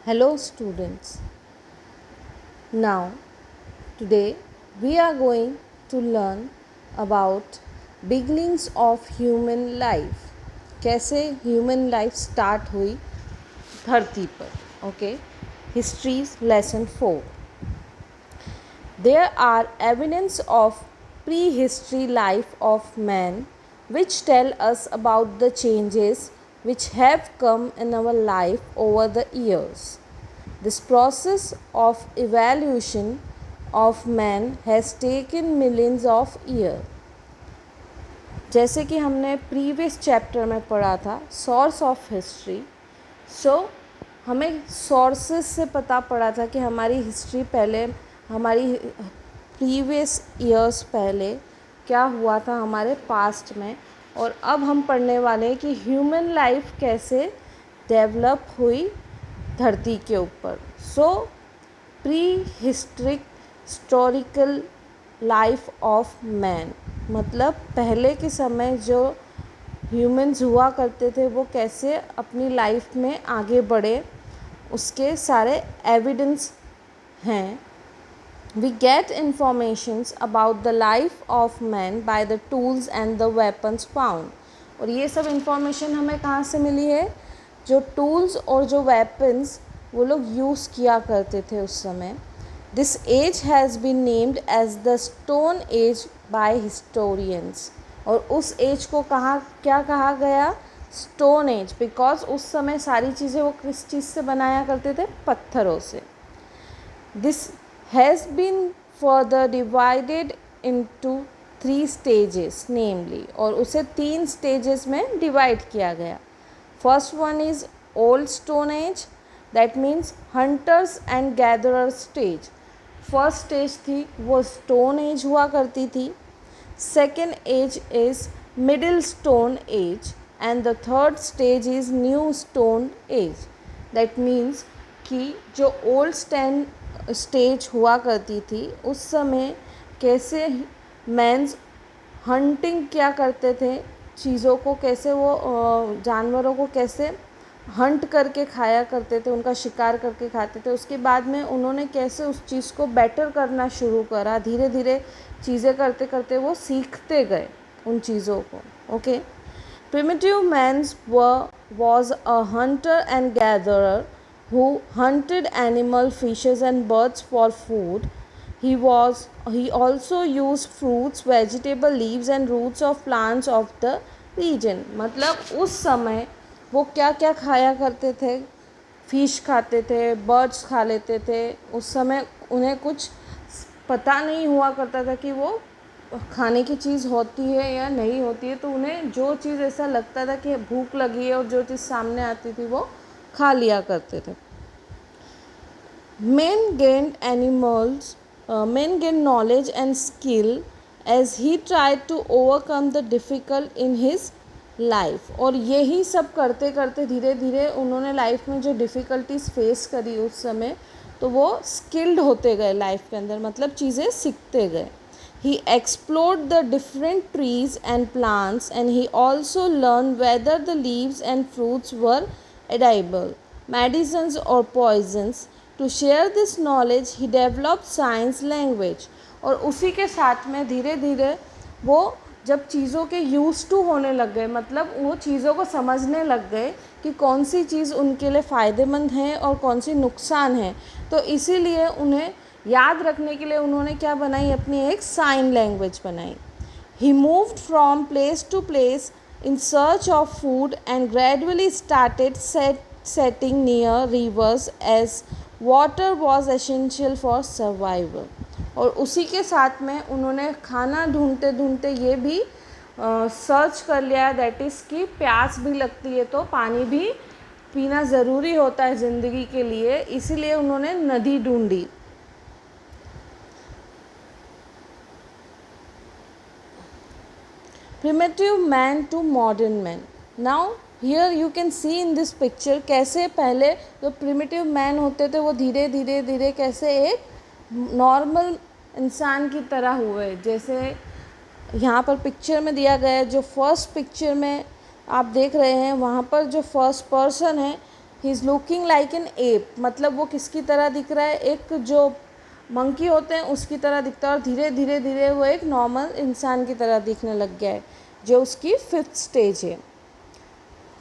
Hello students. Now today we are going to learn about beginnings of human life. कैसे human life start हुई धरती पर. Okay. History's lesson 4. There are evidence of prehistory life of man which tell us about the changes which have come in our life over the years. This process of evolution of man has taken millions of years. जैसे कि हमने previous chapter में पढ़ा था source of history. हमें sources से पता पड़ा था कि हमारी हिस्ट्री पहले, हमारी प्रीवियस ईयर्स पहले क्या हुआ था हमारे पास्ट में, और अब हम पढ़ने वाले हैं कि ह्यूमन लाइफ कैसे डेवलप हुई धरती के ऊपर. Pre historical life of man मतलब पहले के समय जो ह्यूमंस हुआ करते थे वो कैसे अपनी लाइफ में आगे बढ़े, उसके सारे एविडेंस हैं. We get informations about the life of man by the tools and the weapons found. और ये सब इंफॉर्मेशन हमें कहाँ से मिली है? जो टूल्स और जो वेपन्स वो लोग यूज़ किया करते थे उस समय. This age has been named as the stone age by historians. और उस एज को क्या कहा गया? Stone age. बिकॉज उस समय सारी चीज़ें वो किस चीज़ से बनाया करते थे? पत्थरों से. This has been further divided into 3 stages namely. और उसे 3 स्टेजेस में डिवाइड किया गया. First one is old stone age, that means hunters and gatherer stage. First stage थी वो स्टोन एज हुआ करती थी. Second age is middle stone age and the third stage is new stone age. That means कि जो old stage हुआ करती थी उस समय कैसे मैंस हंटिंग क्या करते थे, चीज़ों को कैसे वो जानवरों को कैसे हंट करके खाया करते थे, उनका शिकार करके खाते थे. उसके बाद में उन्होंने कैसे उस चीज़ को बेटर करना शुरू करा. धीरे धीरे चीज़ें करते करते वो सीखते गए उन चीज़ों को. Okay. Primitive mans was a hunter and gatherer who hunted animal, fishes and birds for food. He also used fruits, vegetable leaves and roots of plants of the region. मतलब उस समय वो क्या क्या खाया करते थे? फिश खाते थे, बर्ड्स खा लेते थे. उस समय उन्हें कुछ पता नहीं हुआ करता था कि वो खाने की चीज़ होती है या नहीं होती है. तो उन्हें जो चीज़ ऐसा लगता था कि भूख लगी है और जो चीज़ सामने आती थी वो खा लिया करते थे. Men gained knowledge and skill as he tried to overcome the difficult in his life. और यही सब करते करते धीरे धीरे उन्होंने लाइफ में जो डिफ़िकल्टीज फेस करी उस समय, तो वो स्किल्ड होते गए लाइफ के अंदर, मतलब चीज़ें सीखते गए. He explored the different trees and plants and he also learned whether the leaves and fruits were edible, medicines or poisons. To share this knowledge he developed science language. और उसी के साथ में धीरे धीरे वो जब चीज़ों के यूज़ टू होने लग गए, मतलब वो चीज़ों को समझने लग गए कि कौन सी चीज़ उनके लिए फ़ायदेमंद है और कौन सी नुकसान है, तो इसीलिए उन्हें याद रखने के लिए उन्होंने क्या बनाई? अपनी एक साइन लैंग्वेज बनाई. He moved from place to place in search of food and gradually started setting near rivers as water was essential for survival. और उसी के साथ में उन्होंने खाना ढूंढते ढूंढते ये भी सर्च कर लिया, दैट इज़ कि प्यास भी लगती है तो पानी भी पीना ज़रूरी होता है ज़िंदगी के लिए, इसीलिए उन्होंने नदी ढूंढी. Primitive man to modern man. Now here you can see in this picture कैसे पहले जो primitive man होते थे वो धीरे धीरे धीरे कैसे एक नॉर्मल इंसान की तरह हुए. जैसे यहाँ पर पिक्चर में दिया गया है, जो फर्स्ट पिक्चर में आप देख रहे हैं वहाँ पर जो फर्स्ट पर्सन है he is looking like an app, मतलब वो किसकी तरह दिख रहा है, एक जो मंकी होते हैं उसकी तरह दिखता है, और धीरे धीरे धीरे वो एक नॉर्मल इंसान की तरह दिखने लग गया है, जो उसकी 5th स्टेज है।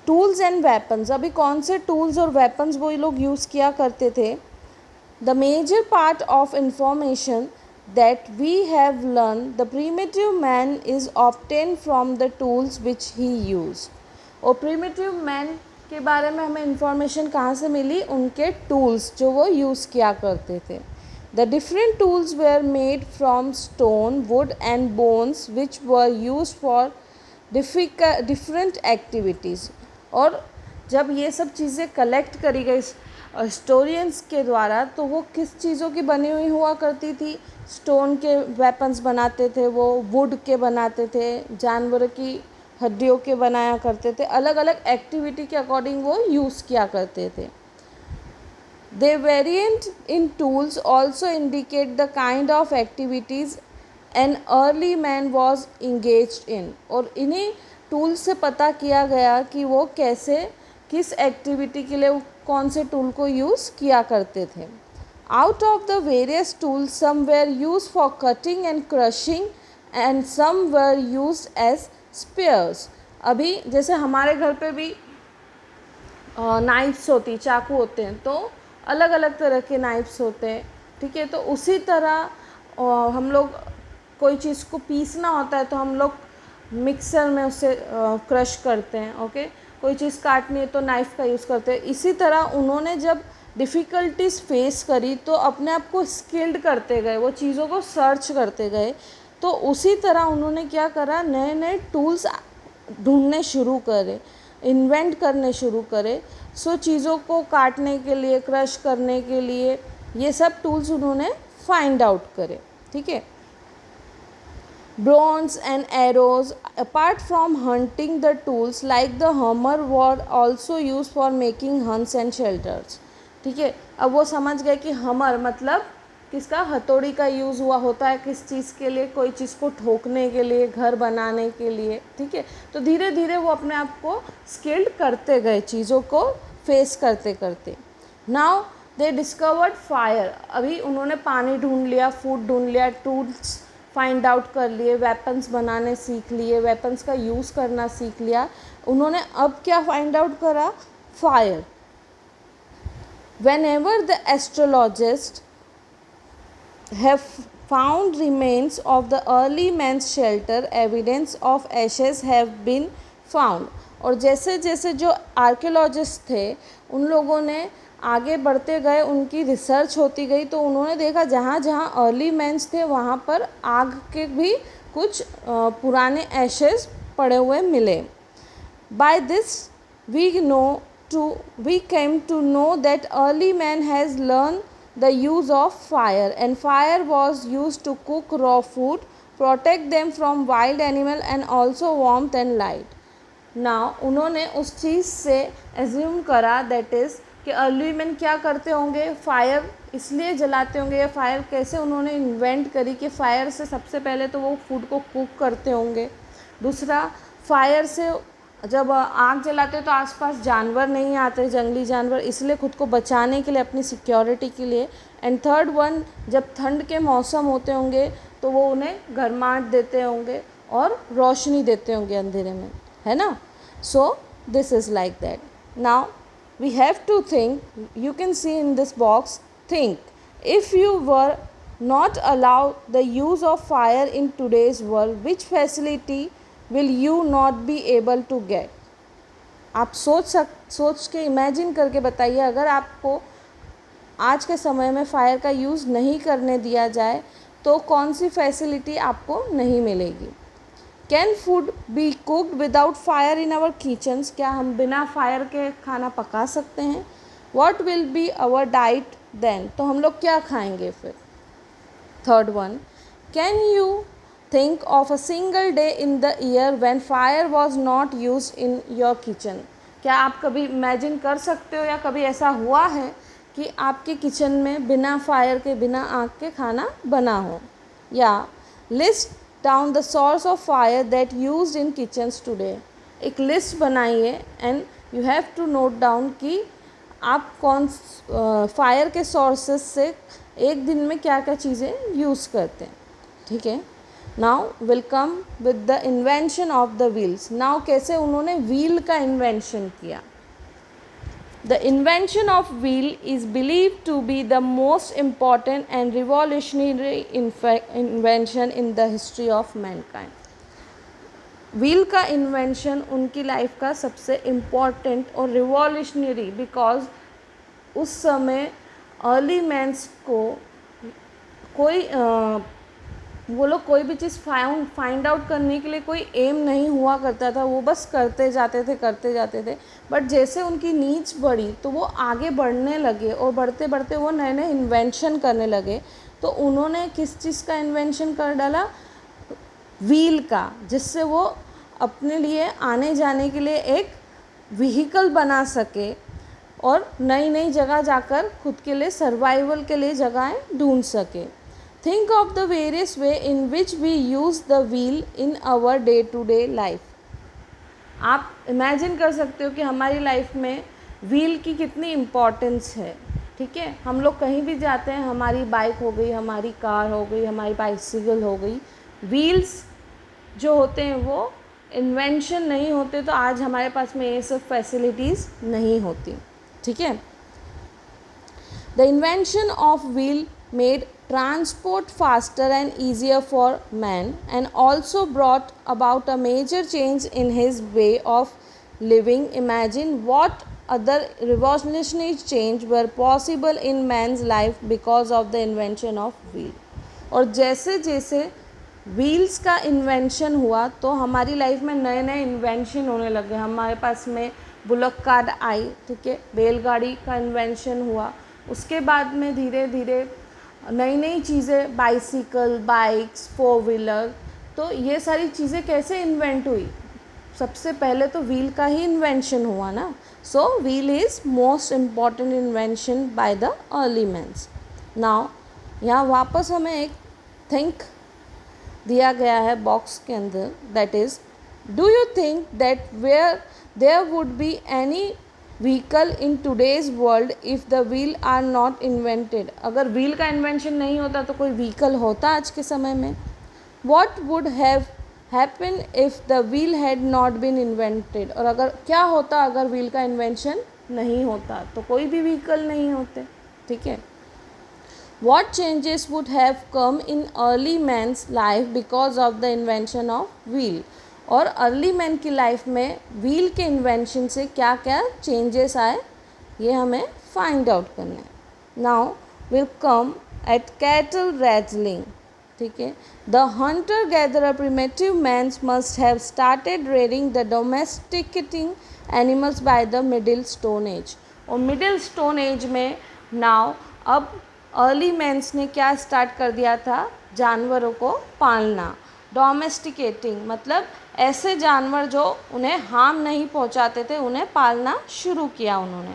टूल्स एंड वेपन्स, अभी कौन से टूल्स और वेपन्स वो लोग यूज़ किया करते थे। The major part of information that we have learned the primitive man is obtained from the tools which he used। और primitive man के बारे में हमें इंफॉर्मेशन कहाँ से मिली, उनके टूल्स जो वो यूज़ किया करते थे। The different tools were made from stone, wood and bones which were used for different activities। और जब ये सब चीज़ें कलेक्ट करी गई हिस्टोरियंस के द्वारा, तो वो किस चीज़ों की बनी हुई हुआ करती थी, स्टोन के वेपन्स बनाते थे, वो वुड के बनाते थे, जानवरों की हड्डियों के बनाया करते थे, अलग अलग एक्टिविटी के अकॉर्डिंग वो यूज़ किया करते थे। They variant in tools also indicate the kind of activities an early man was engaged in. और इन्हीं टूल्स से पता किया गया कि वो कैसे, किस एक्टिविटी के लिए कौन से टूल को यूज़ किया करते थे। Out of the various tools some were use for cutting and crushing and some were use as spears. अभी जैसे हमारे घर पे भी नाइफ्स होती, चाकू होते हैं, तो अलग अलग तरह के नाइफ्स होते हैं, ठीक है। तो उसी तरह हम लोग कोई चीज़ को पीसना होता है तो हम लोग मिक्सर में उसे क्रश करते हैं, ओके। कोई चीज़ काटनी है तो नाइफ़ का यूज़ करते हैं। इसी तरह उन्होंने जब डिफ़िकल्टीज़ फेस करी तो अपने आप को स्किल्ड करते गए, वो चीज़ों को सर्च करते गए। तो उसी तरह उन्होंने क्या करा, नए नए टूल्स ढूंढने शुरू करे, इन्वेंट करने शुरू करे। सो चीज़ों को काटने के लिए, क्रश करने के लिए, ये सब टूल्स उन्होंने फाइंड आउट करे, ठीक है। Bows and arrows, apart from hunting, the tools like the hammer were also used for making hunts and shelters। ठीक है, अब वो समझ गए कि हमर मतलब किसका, हथौड़ी का यूज़ हुआ होता है किस चीज़ के लिए, कोई चीज़ को ठोकने के लिए, घर बनाने के लिए, ठीक है। तो धीरे धीरे वो अपने आप को स्किल्ड करते गए, चीज़ों को फेस करते करते। नाउ दे डिस्कवर्ड फायर, अभी उन्होंने पानी ढूंढ लिया, फूड ढूंढ लिया, टूल्स फाइंड आउट कर लिए, वेपन्स बनाने सीख लिए, वेपन्स का यूज़ करना सीख लिया उन्होंने। अब क्या फाइंड आउट करा, fire. Whenever the astrologists have found remains of the early man's shelter, evidence of ashes have been found। और जैसे जैसे जो आर्कियोलॉजिस्ट थे उन लोगों ने आगे बढ़ते गए, उनकी रिसर्च होती गई, तो उन्होंने देखा जहाँ जहाँ अर्ली मैन्स थे वहाँ पर आग के भी कुछ पुराने एशेस पड़े हुए मिले। By this we came to know that early man has learned the use of fire, and fire was used to cook raw food, protect them from wild animal and also warmth and light। Now उन्होंने उस चीज़ से assume करा, that is कि early man क्या करते होंगे, fire इसलिए जलाते होंगे, या फायर कैसे उन्होंने इन्वेंट करी कि फ़ायर से सबसे पहले तो वो फूड को कुक करते होंगे। दूसरा, फायर से जब आग जलाते तो आसपास जानवर नहीं आते, जंगली जानवर, इसलिए खुद को बचाने के लिए, अपनी सिक्योरिटी के लिए। एंड थर्ड वन, जब ठंड के मौसम होते होंगे तो वो उन्हें गर्माहट देते होंगे और रोशनी देते होंगे अंधेरे में, है ना। So this is like that. Now we have to think, you can see in this box, think if you were not allowed the use of fire in today's world, which facility will you not be able to get। आप सोच के imagine करके बताइए, अगर आपको आज के समय में फ़ायर का यूज़ नहीं करने दिया जाए तो कौन सी फैसिलिटी आपको नहीं मिलेगी। Can food be cooked without fire in our kitchens, क्या हम बिना फायर के खाना पका सकते हैं। What will be our diet then, तो हम लोग क्या खाएंगे फिर। Third one, can you think of a single day in the year when fire was not used in your kitchen, क्या आप कभी इमेजिन कर सकते हो या कभी ऐसा हुआ है कि आपके किचन में बिना फायर के, बिना आग के खाना बना हो। या list down the source of fire that used in kitchens today, एक लिस्ट बनाइए and you have to note down कि आप कौन फायर के सोर्सेस से एक दिन में क्या क्या चीज़ें यूज़ करते हैं, ठीक है। Now will come with the invention of the wheels. Now कैसे उन्होंने व्हील का इन्वेंशन किया। The invention of wheel is believe to be the most important and revolutionary invention in the history of mankind. Wheel का invention उनकी life का सबसे important और revolutionary, because उस समय अर्ली मैंस को कोई वो लोग कोई भी चीज़ फाइंड आउट करने के लिए कोई एम नहीं हुआ करता था, वो बस करते जाते थे। बट जैसे उनकी नीड्स बढ़ी तो वो आगे बढ़ने लगे और बढ़ते बढ़ते वो नए नए इन्वेंशन करने लगे। तो उन्होंने किस चीज़ का इन्वेंशन कर डाला, व्हील का, जिससे वो अपने लिए आने जाने के लिए एक व्हीकल बना सके और नई नई जगह जाकर खुद के लिए सर्वाइवल के लिए जगहें ढूंढ सके। Think of the various way in which we use the wheel in our day to day life. आप इमेजिन कर सकते हो कि हमारी लाइफ में व्हील की कितनी इम्पोर्टेंस है, ठीक है। हम लोग कहीं भी जाते हैं, हमारी बाइक हो गई, हमारी कार हो गई, हमारी बाइसिकल हो गई, व्हील्स जो होते हैं वो इन्वेंशन नहीं होते तो आज हमारे पास में ये सब फैसिलिटीज़ नहीं होती, ठीक है। The invention of wheel made transport faster and easier for man and also brought about a major change in his way of living. Imagine what other revolutionary change were possible in man's life because of the invention of wheel. और जैसे जैसे wheels का invention हुआ तो हमारी life में नए नए इन्वेंशन होने लगे। हमारे पास में बुलक कार्ट आई, ठीक है, बैलगाड़ी का इन्वेंशन हुआ। उसके बाद में धीरे धीरे नई नई चीज़ें, बाइसिकल, बाइक्स, फोर व्हीलर, तो ये सारी चीज़ें कैसे इन्वेंट हुई। सबसे पहले तो व्हील का ही इन्वेंशन हुआ ना। So wheel is most important invention by the early mans. Now यहाँ वापस हमें एक थिंक दिया गया है बॉक्स के अंदर, that is, do you think that where there would be any vehicle in today's world if the wheel are not invented. अगर व्हील का इन्वेंशन नहीं होता तो कोई व्हीकल होता आज के समय में। What would have happen if the wheel had not been invented. और अगर क्या होता अगर व्हील का इन्वेंशन नहीं होता, तो कोई भी व्हीकल नहीं होते, ठीक है। What changes would have come in early man's life because of the invention of wheel? और अर्ली मैन की लाइफ में व्हील के इन्वेंशन से क्या क्या चेंजेस आए, ये हमें फाइंड आउट करना है। Now will come at cattle rattling, ठीक है। The hunter gatherer primitive mans must have started rearing the domesticating animals by the middle stone age. और मिडिल स्टोन एज में नाउ अब अर्ली मैन्स ने क्या start कर दिया था, जानवरों को पालना। डोमेस्टिकेटिंग मतलब ऐसे जानवर जो उन्हें हार्म नहीं पहुंचाते थे, उन्हें पालना शुरू किया उन्होंने।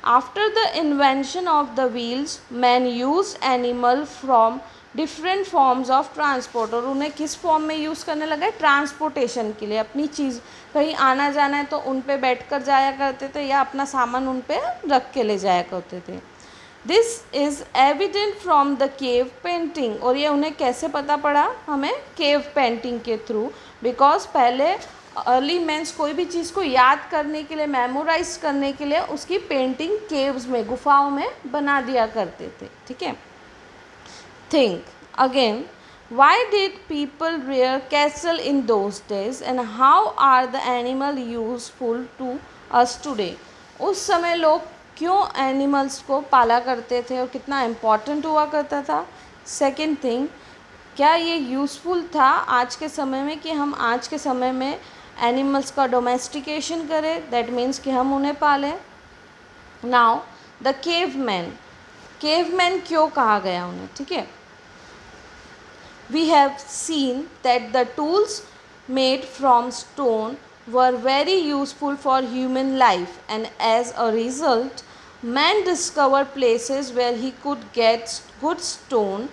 After the invention of the wheels man use animal from different forms of transport. और उन्हें किस फॉर्म में यूज़ करने लगे, ट्रांसपोर्टेशन के लिए। अपनी चीज़ कहीं आना जाना है तो उन पे बैठ कर जाया करते थे या अपना सामान उन पे रख के ले जाया करते थे। This is evident from the cave painting. और ये उन्हें कैसे पता पड़ा, हमें केव पेंटिंग के थ्रू। बिकॉज पहले अर्ली मैन्स कोई भी चीज़ को याद करने के लिए, मेमोराइज करने के लिए उसकी पेंटिंग केव्स में, गुफाओं में बना दिया करते थे, ठीक है। Think again, why did people rear cattle in those days and how are the animal useful to us today. उस समय लोग क्यों एनिमल्स को पाला करते थे और कितना इम्पॉर्टेंट हुआ करता था। सेकंड थिंग, क्या ये यूज़फुल था आज के समय में कि हम आज के समय में एनिमल्स का डोमेस्टिकेशन करें, दैट मीन्स कि हम उन्हें पालें। नाउ द केवमैन क्यों कहा गया उन्हें, ठीक है। We have seen that the tools made from stone were very useful for human life, and as a result man discovered places where he could get good stone.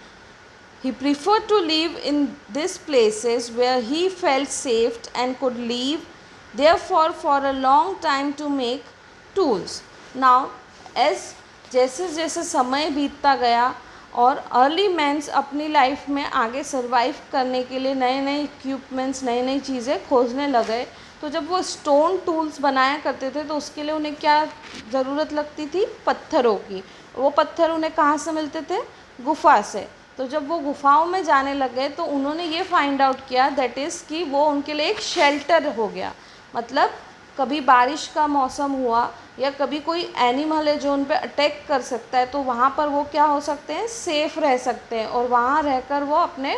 He preferred to live in these places where he felt safe and could live therefore for a long time to make tools. Now as जैसे जैसे समय बीतता गया और early mains अपनी life में आगे survive करने के लिए नए नए इक्विपमेंट्स, नई नई चीज़ें खोजने लगे, तो जब वो स्टोन टूल्स बनाया करते थे तो उसके लिए उन्हें क्या ज़रूरत लगती थी? पत्थरों की। वो पत्थर उन्हें कहाँ से मिलते थे? गुफ़ा से। तो जब वो गुफ़ाओं में जाने लगे तो उन्होंने ये फाइंड आउट किया, दैट इज़ कि वो उनके लिए एक शेल्टर हो गया। मतलब कभी बारिश का मौसम हुआ या कभी कोई एनिमल है जो उन पे अटैक कर सकता है, तो वहाँ पर वो क्या हो सकते हैं? सेफ़ रह सकते हैं, और वहाँ रहकर वो अपने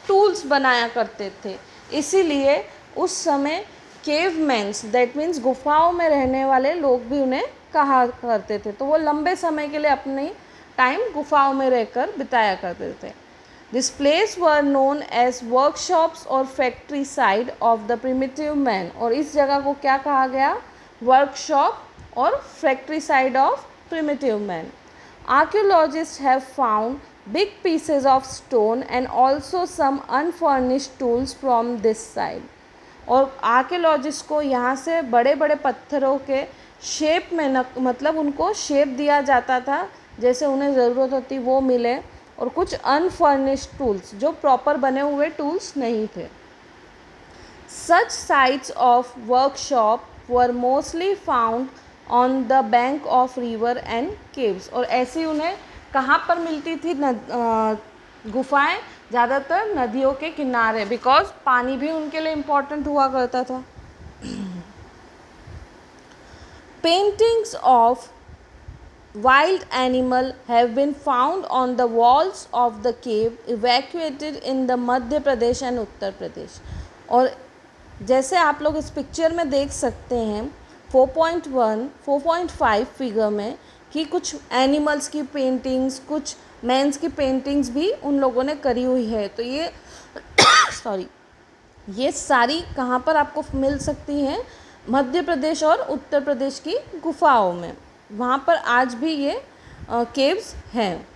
टूल्स बनाया करते थे। इसीलिए उस समय केवमैन्स, दैट मीन्स गुफ़ाओं में रहने वाले लोग भी उन्हें कहा करते थे। तो वो लंबे समय के लिए अपनी टाइम गुफ़ाओं में रहकर बिताया करते थे। These places were known as workshops or factory side of the primitive man। और इस जगह को क्या कहा गया? वर्कशॉप और factory side of primitive man। Archaeologists have found big pieces of stone and also some unfurnished tools from this side। और archaeologist को यहाँ से बड़े बड़े पत्थरों के शेप में मतलब उनको शेप दिया जाता था जैसे उन्हें ज़रूरत होती वो मिले, और कुछ अनफर्निश्ड टूल्स जो प्रॉपर बने हुए टूल्स नहीं थे। Such sites of workshop were mostly found on the bank of river and caves. और ऐसी उन्हें कहाँ पर मिलती थी? गुफाएं ज़्यादातर नदियों के किनारे, बिकॉज पानी भी उनके लिए इम्पॉर्टेंट हुआ करता था। Paintings of wild animal have been found on the walls of the cave evacuated in the Madhya Pradesh and Uttar Pradesh. और जैसे आप लोग इस पिक्चर में देख सकते हैं 4.1 4.5 फिगर में कि कुछ एनिमल्स की पेंटिंग्स, कुछ मैंस की पेंटिंग्स भी उन लोगों ने करी हुई है। तो ये ये सारी कहाँ पर आपको मिल सकती हैं? मध्य प्रदेश और उत्तर प्रदेश की गुफाओं में। वहाँ पर आज भी ये केव्स हैं।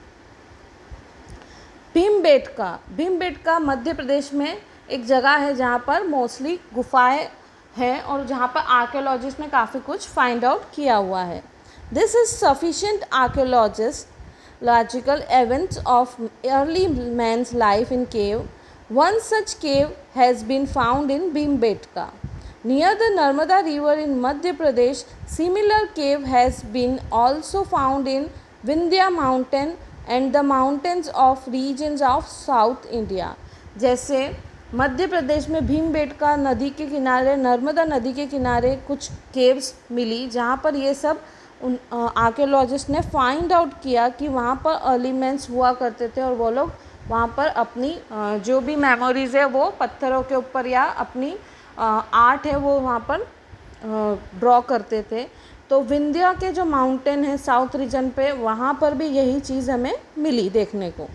भीमबेटका मध्य प्रदेश में एक जगह है जहाँ पर मोस्टली गुफाएं हैं और जहाँ पर आर्कियोलॉजिस्ट ने काफ़ी कुछ फाइंड आउट किया हुआ है। This is sufficient archaeological evidence of early mans life in cave. One such cave has been found in Bhimbetka near the Narmada river in Madhya Pradesh। Similar cave has been also found in Vindhya mountain and the mountains of regions of South India। जैसे मध्य प्रदेश में भीमबेटका नदी के किनारे, नर्मदा नदी के किनारे कुछ caves मिली जहाँ पर ये सब आर्कियोलॉजिस्ट ने फाइंड आउट किया कि वहाँ पर अर्ली मैन्स हुआ करते थे और वो लोग वहाँ पर अपनी जो भी मेमोरीज़ है वो पत्थरों के ऊपर या अपनी आर्ट है वो वहाँ पर ड्रॉ करते थे। तो विंध्या के जो माउंटेन है साउथ रीजन पे, वहाँ पर भी यही चीज़ हमें मिली देखने को।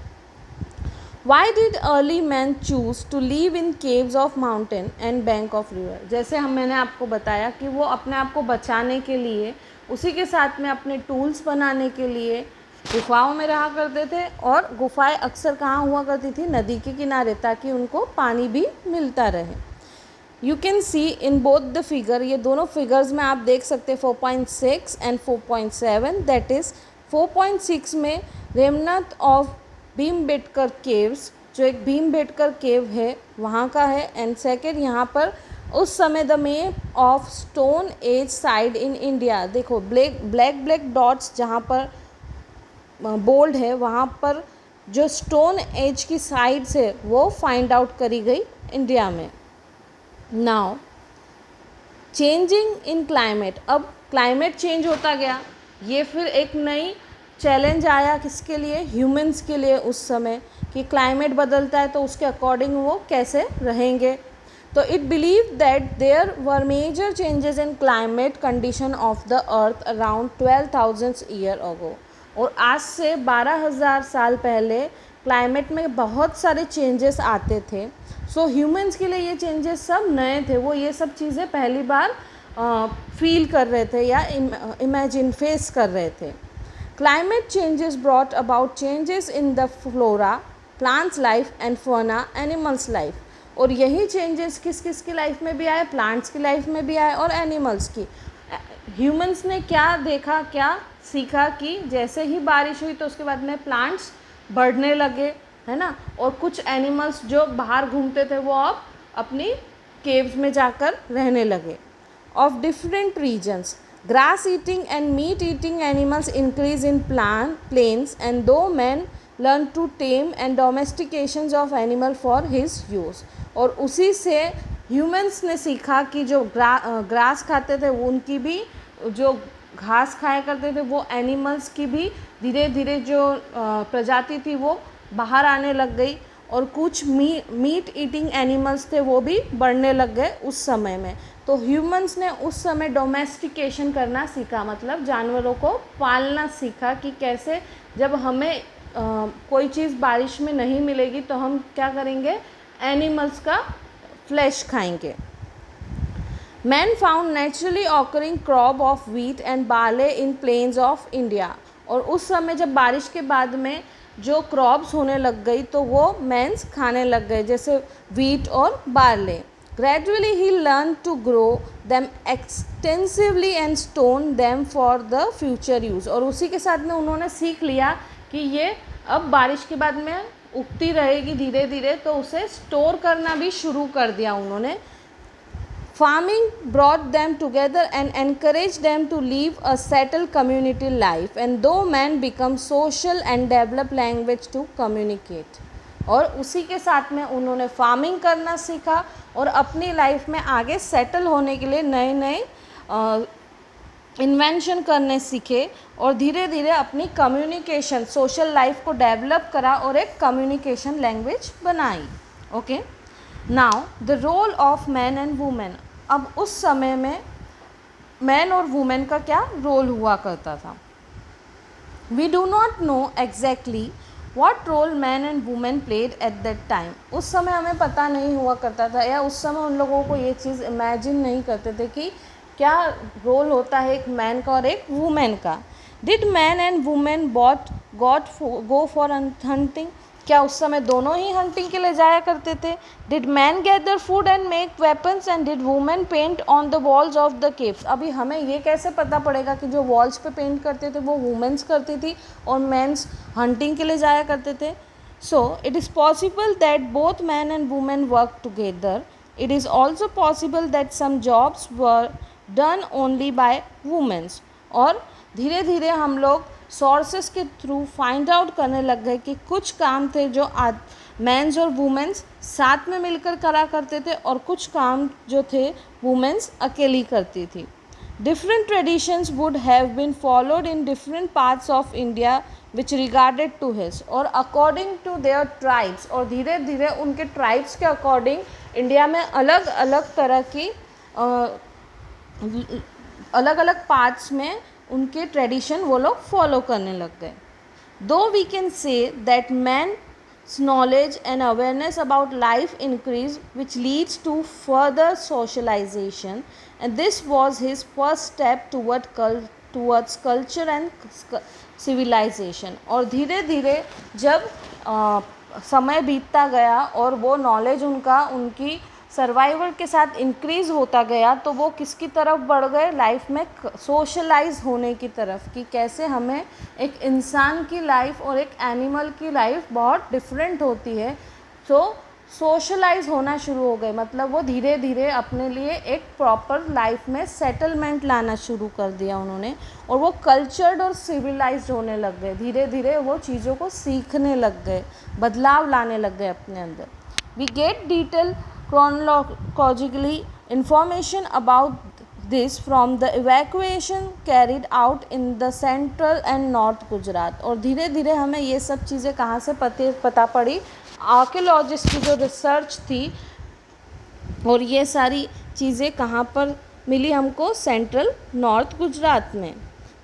Why did early man choose to live in caves of mountain and bank of river. जैसे मैंने आपको बताया कि वो अपने आप को बचाने के लिए, उसी के साथ में अपने टूल्स बनाने के लिए गुफाओं में रहा करते थे। और गुफाएं अक्सर कहाँ हुआ करती थी? नदी के किनारे, ताकि उनको पानी भी मिलता रहे। You can see in both the figure, ये दोनों फिगर्स में आप देख सकते हैं 4.6 एंड 4.7। दैट इज़ 4.6 में रेमनंट ऑफ भीमबेटकर केव्स, जो एक भीमबेटकर केव है वहाँ का है। एंड सेकेंड यहाँ पर उस समय the map of stone age side in India. देखो ब्लैक डॉट्स जहाँ पर बोल्ड है वहाँ पर जो स्टोन एज की साइड्स है वो फाइंड आउट करी गई इंडिया में। नाउ चेंजिंग इन क्लाइमेट, अब क्लाइमेट चेंज होता गया, ये फिर एक नई चैलेंज आया किसके लिए? ह्यूमंस के लिए उस समय, कि क्लाइमेट बदलता है तो उसके अकॉर्डिंग वो कैसे रहेंगे। तो it believe that there were major changes in climate condition of the earth around 12,000 year ago. और आज से 12,000 साल पहले क्लाइमेट में बहुत सारे चेंजेस आते थे। सो ह्यूमंस के लिए ये चेंजेस सब नए थे, वो ये सब चीज़ें पहली बार फील कर रहे थे या इमेजिन फेस कर रहे थे। Climate changes brought about changes in the flora, plants life and fauna, animals life. और यही चेंजेस किस किस की लाइफ में भी आए? प्लांट्स की लाइफ में भी आए और एनिमल्स की। ह्यूमंस ने क्या देखा, क्या सीखा कि जैसे ही बारिश हुई तो उसके बाद में प्लांट्स बढ़ने लगे, है ना, और कुछ एनिमल्स जो बाहर घूमते थे वो अब अपनी केव्स में जाकर रहने लगे. Of different regions, grass eating and meat eating animals increase in plains, and though man learned to tame and domestications of animal for his use. और उसी से ह्यूमंस ने सीखा कि जो ग्रास खाते थे वो उनकी भी, जो घास खाया करते थे वो एनिमल्स की भी धीरे धीरे जो प्रजाति थी वो बाहर आने लग गई, और कुछ मीट ईटिंग एनिमल्स थे वो भी बढ़ने लग गए उस समय में. तो ह्यूमंस ने उस समय डोमेस्टिकेशन करना सीखा, मतलब जानवरों को पालना सीखा कि कैसे जब हमें कोई चीज़ बारिश में नहीं मिलेगी तो हम क्या करेंगे, एनिमल्स का फ्लैश खाएंगे. Man found naturally occurring crop of wheat and barley in plains of India. और उस समय जब बारिश के बाद में जो क्रॉप्स होने लग गई तो वो मैंस खाने लग गए, जैसे व्हीट और barley. Gradually he learned to grow them extensively and store them for the future use. और उसी के साथ में उन्होंने सीख लिया कि ये अब बारिश के बाद में उगती रहेगी धीरे धीरे, तो उसे स्टोर करना भी शुरू कर दिया उन्होंने. Farming brought them together and encouraged them to live a settled community life, and though man become social and develop language to communicate. और उसी के साथ में उन्होंने फार्मिंग करना सीखा और अपनी लाइफ में आगे सेटल होने के लिए नए नए इन्वेंशन करने सीखे, और धीरे धीरे अपनी कम्युनिकेशन सोशल लाइफ को डेवलप करा और एक कम्युनिकेशन लैंग्वेज बनाई. Okay, now the role of man and women. अब उस समय में मैन और वुमेन का क्या रोल हुआ करता था. We do not know exactly What role man and women played at that time. उस समय हमें पता नहीं हुआ करता था, या उस समय उन लोगों को ये चीज़ इमेजिन नहीं करते थे कि क्या रोल होता है एक मैन का और एक वुमेन का. Did man and women go for hunting. क्या उस समय दोनों ही हंटिंग के लिए जाया करते थे. Did man gather food and make weapons and did women paint on the walls of the caves. अभी हमें ये कैसे पता पड़ेगा कि जो वॉल्स पे पेंट करते थे वो वुमेन्स करती थी और मेंस हंटिंग के लिए जाया करते थे. So it is possible that both men and women work together. It is also possible that some jobs were done only by women. और धीरे धीरे हम लोग सोर्सेस के थ्रू फाइंड आउट करने लग गए कि कुछ काम थे जो मेंस और वुमेन्स साथ में मिलकर करा करते थे, और कुछ काम जो थे वुमेन्स अकेली करती थी. Different traditions would have been followed in different parts of India which regarded to his, और अकॉर्डिंग टू देयर ट्राइब्स. और धीरे धीरे उनके ट्राइब्स के अकॉर्डिंग इंडिया में अलग अलग तरह की अलग अलग पार्ट्स में उनके ट्रेडिशन वो लोग फॉलो करने लग गए. Though we can say that mans knowledge and awareness about life increase which leads to further socialisation, and this was his first step towards culture and civilisation. और धीरे धीरे जब समय बीतता गया और वो नॉलेज उनकी सर्वाइवल के साथ इंक्रीज़ होता गया, तो वो किसकी तरफ बढ़ गए, लाइफ में सोशलाइज होने की तरफ, कि कैसे हमें एक इंसान की लाइफ और एक एनिमल की लाइफ बहुत डिफरेंट होती है. तो सोशलाइज होना शुरू हो गए, मतलब वो धीरे धीरे अपने लिए एक प्रॉपर लाइफ में सेटलमेंट लाना शुरू कर दिया उन्होंने, और वो कल्चर्ड और सिविलाइज्ड होने लग गए. धीरे धीरे वो चीज़ों को सीखने लग गए, बदलाव लाने लग गए अपने अंदर. We get detail chronologically information about this from the evacuation carried out in the central and north Gujarat. और धीरे धीरे हमें ये सब चीज़ें कहाँ से पता पड़ी, आर्कियोलॉजिस्ट की जो रिसर्च थी, और ये सारी चीज़ें कहाँ पर मिली हमको, सेंट्रल नॉर्थ गुजरात में.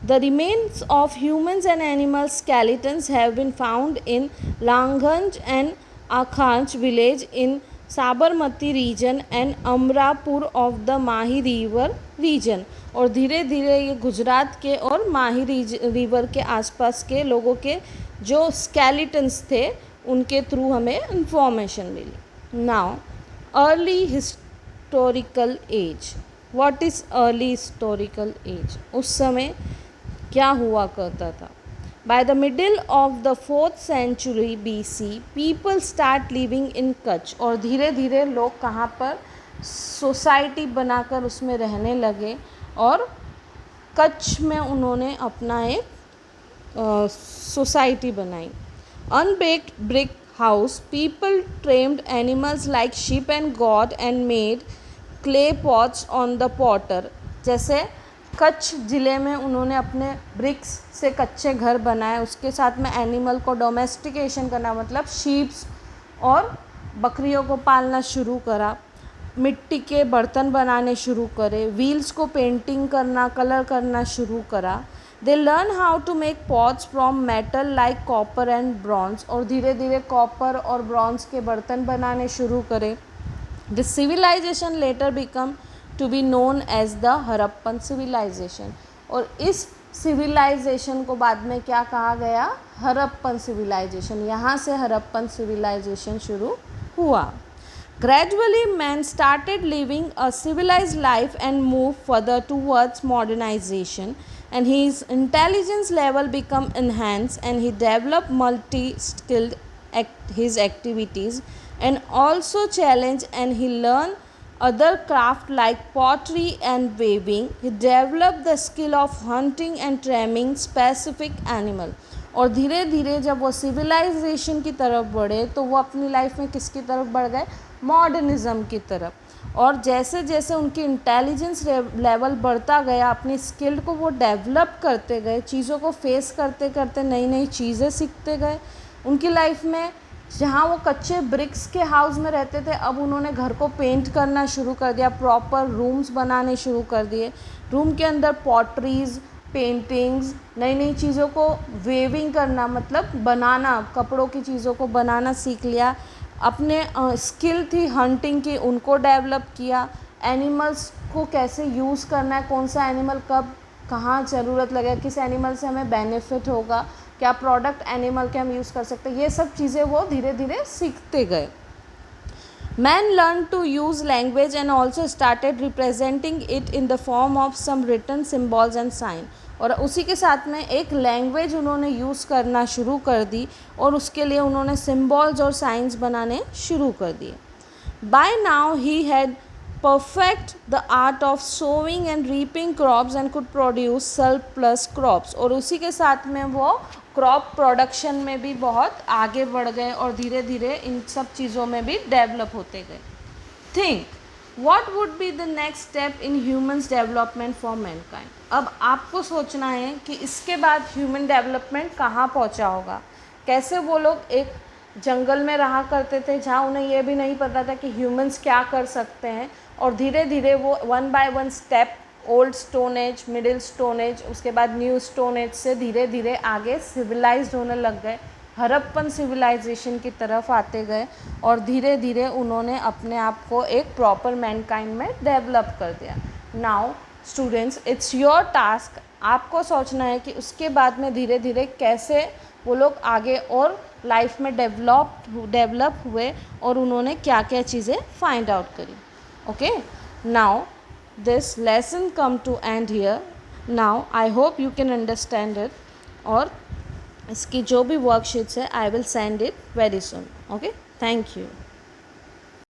The remains of humans and animal skeletons have been found in Langhanj and Akhanj village in Sabarmati region and Amrapur of the Mahi river region. और धीरे धीरे ये गुजरात के और माही रिवर के आसपास के लोगों के जो स्केलेटन्स थे उनके थ्रू हमें इंफॉर्मेशन मिली. Now early historical age. What is early historical age. उस समय क्या हुआ करता था। By the middle of the 4th century BC, people start living in Kutch, और धीरे धीरे लोग कहाँ पर सोसाइटी बनाकर उसमें रहने लगे, और कच्छ में उन्होंने अपना एक सोसाइटी बनाई। Unbaked brick house, people tamed animals like sheep and goat and made clay pots on the potter। जैसे कच्छ ज़िले में उन्होंने अपने ब्रिक्स से कच्चे घर बनाए, उसके साथ में एनिमल को डोमेस्टिकेशन करना, मतलब शीप्स और बकरियों को पालना शुरू करा, मिट्टी के बर्तन बनाने शुरू करे, व्हील्स को पेंटिंग करना, कलर करना शुरू करा। They learn how to make pots from metal like copper and bronze, और धीरे धीरे कॉपर और ब्रॉन्ज के बर्तन बनाने शुरू करे। This civilisation later become to be known as the Harappan civilisation, और इस सिविलाइजेशन को बाद में क्या कहा गया, हड़प्पन सिविलाइजेशन। यहाँ से हड़प्पन सिविलाइजेशन शुरू हुआ। Gradually, man started living a civilized life and moved further towards modernization, and his intelligence level became enhanced, and he developed multi-skilled his activities, and also challenged, and he learned other craft like pottery and weaving. He developed the skill of hunting and taming specific animal। और धीरे धीरे जब वो civilisation की तरफ बढ़े तो वो अपनी लाइफ में किसकी तरफ बढ़ गए, मॉडर्निज़म की तरफ। और जैसे जैसे उनकी इंटेलिजेंस लेवल बढ़ता गया, अपनी स्किल को वो डेवलप करते गए, चीज़ों को फेस करते करते नई नई चीज़ें सीखते गए। उनकी लाइफ में जहाँ वो कच्चे ब्रिक्स के हाउस में रहते थे, अब उन्होंने घर को पेंट करना शुरू कर दिया, प्रॉपर रूम्स बनाने शुरू कर दिए, रूम के अंदर पॉटरीज, पेंटिंग्स, नई नई चीज़ों को वेविंग करना, मतलब बनाना, कपड़ों की चीज़ों को बनाना सीख लिया। अपने स्किल थी हंटिंग की, उनको डेवलप किया। एनिमल्स को कैसे यूज़ करना है, कौन सा एनिमल कब कहाँ ज़रूरत लगे, किस एनिमल से हमें बेनिफिट होगा, क्या प्रोडक्ट एनिमल के हम यूज़ कर सकते हैं, ये सब चीज़ें वो धीरे धीरे सीखते गए। Man learned to use language and also started representing it in the form of some written symbols and sign। और उसी के साथ में एक लैंग्वेज उन्होंने यूज़ करना शुरू कर दी, और उसके लिए उन्होंने सिम्बॉल्स और साइंस बनाने शुरू कर दिए। By now he had perfect the art of sowing and reaping crops and could produce surplus crops. और उसी के साथ में वो क्रॉप प्रोडक्शन में भी बहुत आगे बढ़ गए, और धीरे धीरे इन सब चीज़ों में भी डेवलप होते गए। Think what would be the next step in humans development for Mankind. अब आपको सोचना है कि इसके बाद ह्यूमन डेवलपमेंट कहाँ पहुँचा होगा। कैसे वो लोग एक जंगल में रहा करते थे जहाँ उन्हें ये भी नहीं पता था कि ह्यूमन्स क्या कर सकते हैं, और धीरे धीरे वो one by one step, old stone as, middle stone as, उसके बाद न्यू स्टोन एज से धीरे धीरे आगे सिविलाइज्ड होने लग गए, हड़प्पन सिविलाइजेशन की तरफ आते गए, और धीरे धीरे उन्होंने अपने आप को एक प्रॉपर मैनकाइंड में डेवलप कर दिया। Now students, it's your task, आपको सोचना है कि उसके बाद में धीरे धीरे कैसे वो लोग आगे और लाइफ में डेवलप हुए, और उन्होंने क्या क्या चीज़ें फाइंड आउट करी। Okay, now this lesson come to end here. Now I hope you can understand it, और इसकी जो भी वर्कशीट्स है I will send it very soon. Okay, thank you.